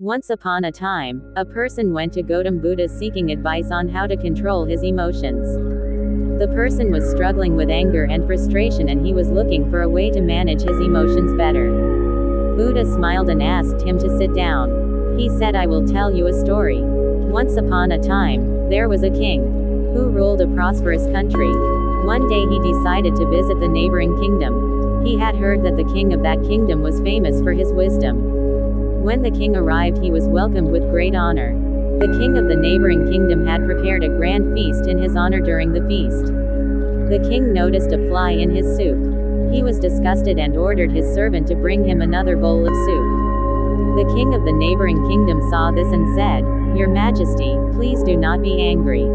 Once upon a time, a person went to Gautam Buddha seeking advice on how to control his emotions. The person was struggling with anger and frustration, and he was looking for a way to manage his emotions better. Buddha smiled and asked him to sit down. He said, "I will tell you a story. Once upon a time, there was a king who ruled a prosperous country. One day he decided to visit the neighboring kingdom. He had heard that the king of that kingdom was famous for his wisdom. When the king arrived, he was welcomed with great honor. The king of the neighboring kingdom had prepared a grand feast in his honor. During the feast, the king noticed a fly in his soup. He was disgusted and ordered his servant to bring him another bowl of soup. The king of the neighboring kingdom saw this and said, "Your Majesty, please do not be angry.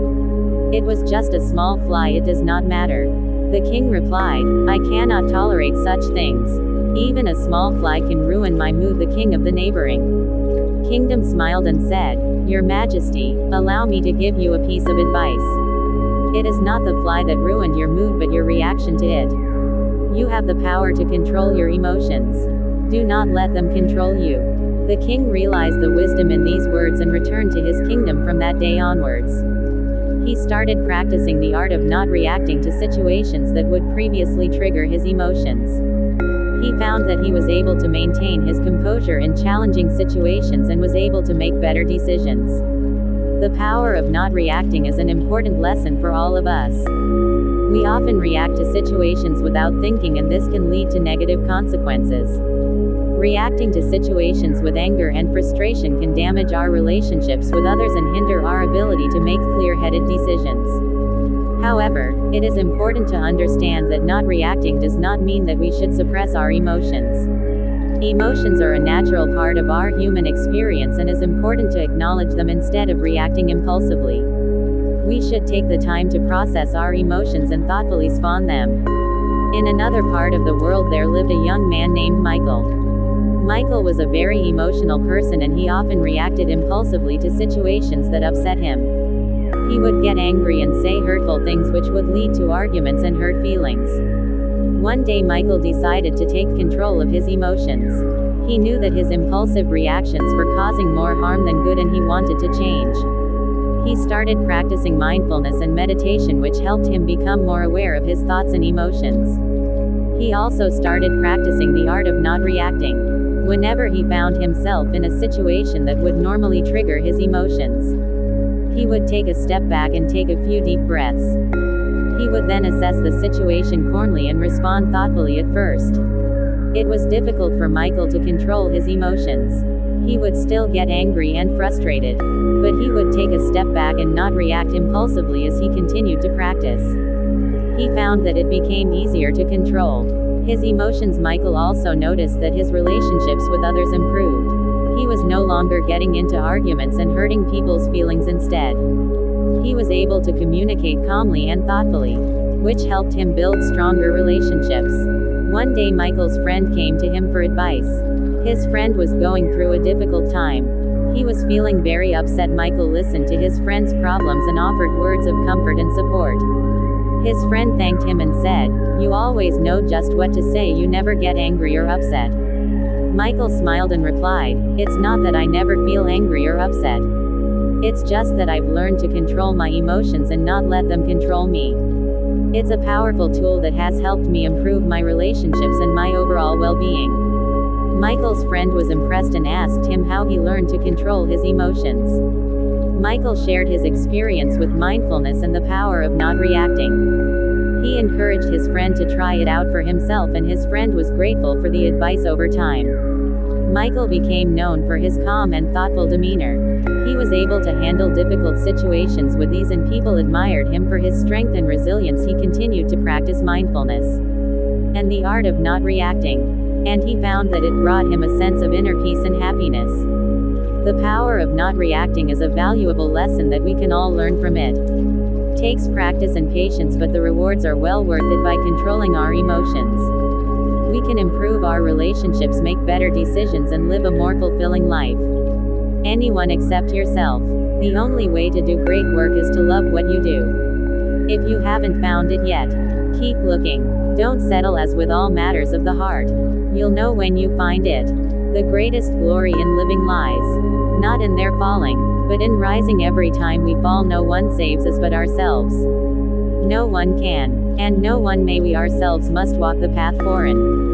It was just a small fly, it does not matter." The king replied, "I cannot tolerate such things. Even a small fly can ruin my mood." The king of the neighboring kingdom smiled and said, "Your Majesty, allow me to give you a piece of advice. It is not the fly that ruined your mood but your reaction to it. You have the power to control your emotions. Do not let them control you." The king realized the wisdom in these words and returned to his kingdom from that day onwards. He started practicing the art of not reacting to situations that would previously trigger his emotions. He found that he was able to maintain his composure in challenging situations and was able to make better decisions. The power of not reacting is an important lesson for all of us. We often react to situations without thinking, and this can lead to negative consequences. Reacting to situations with anger and frustration can damage our relationships with others and hinder our ability to make clear-headed decisions. However, it is important to understand that not reacting does not mean that we should suppress our emotions. Emotions are a natural part of our human experience, and it is important to acknowledge them instead of reacting impulsively. We should take the time to process our emotions and thoughtfully respond them. In another part of the world there lived a young man named Michael. Michael was a very emotional person, and he often reacted impulsively to situations that upset him. He would get angry and say hurtful things which would lead to arguments and hurt feelings. One day Michael decided to take control of his emotions. He knew that his impulsive reactions were causing more harm than good, and he wanted to change. He started practicing mindfulness and meditation, which helped him become more aware of his thoughts and emotions. He also started practicing the art of not reacting. Whenever he found himself in a situation that would normally trigger his emotions, he would take a step back and take a few deep breaths. He would then assess the situation calmly and respond thoughtfully. At first, it was difficult for Michael to control his emotions. He would still get angry and frustrated, but he would take a step back and not react impulsively. As he continued to practice, he found that it became easier to control his emotions. Michael also noticed that his relationships with others improved. He was no longer getting into arguments and hurting people's feelings. Instead, he was able to communicate calmly and thoughtfully, which helped him build stronger relationships. One day Michael's friend came to him for advice. His friend was going through a difficult time. He was feeling very upset. Michael listened to his friend's problems and offered words of comfort and support. His friend thanked him and said, "You always know just what to say. You never get angry or upset." Michael smiled and replied, "It's not that I never feel angry or upset. It's just that I've learned to control my emotions and not let them control me. It's a powerful tool that has helped me improve my relationships and my overall well-being." Michael's friend was impressed and asked him how he learned to control his emotions. Michael shared his experience with mindfulness and the power of not reacting. He encouraged his friend to try it out for himself, and his friend was grateful for the advice. Over time, Michael became known for his calm and thoughtful demeanor. He was able to handle difficult situations with ease, and people admired him for his strength and resilience. He continued to practice mindfulness and the art of not reacting, and he found that it brought him a sense of inner peace and happiness. The power of not reacting is a valuable lesson that we can all learn from it. It takes practice and patience, but the rewards are well worth it. By controlling our emotions, we can improve our relationships, make better decisions, and live a more fulfilling life. Anyone except yourself. The only way to do great work is to love what you do. If you haven't found it yet, keep looking. Don't settle, as with all matters of the heart, you'll know when you find it. The greatest glory in living lies not in their falling, but in rising. Every time we fall, no one saves us but ourselves. No one can, and no one may. We ourselves must walk the path foreign.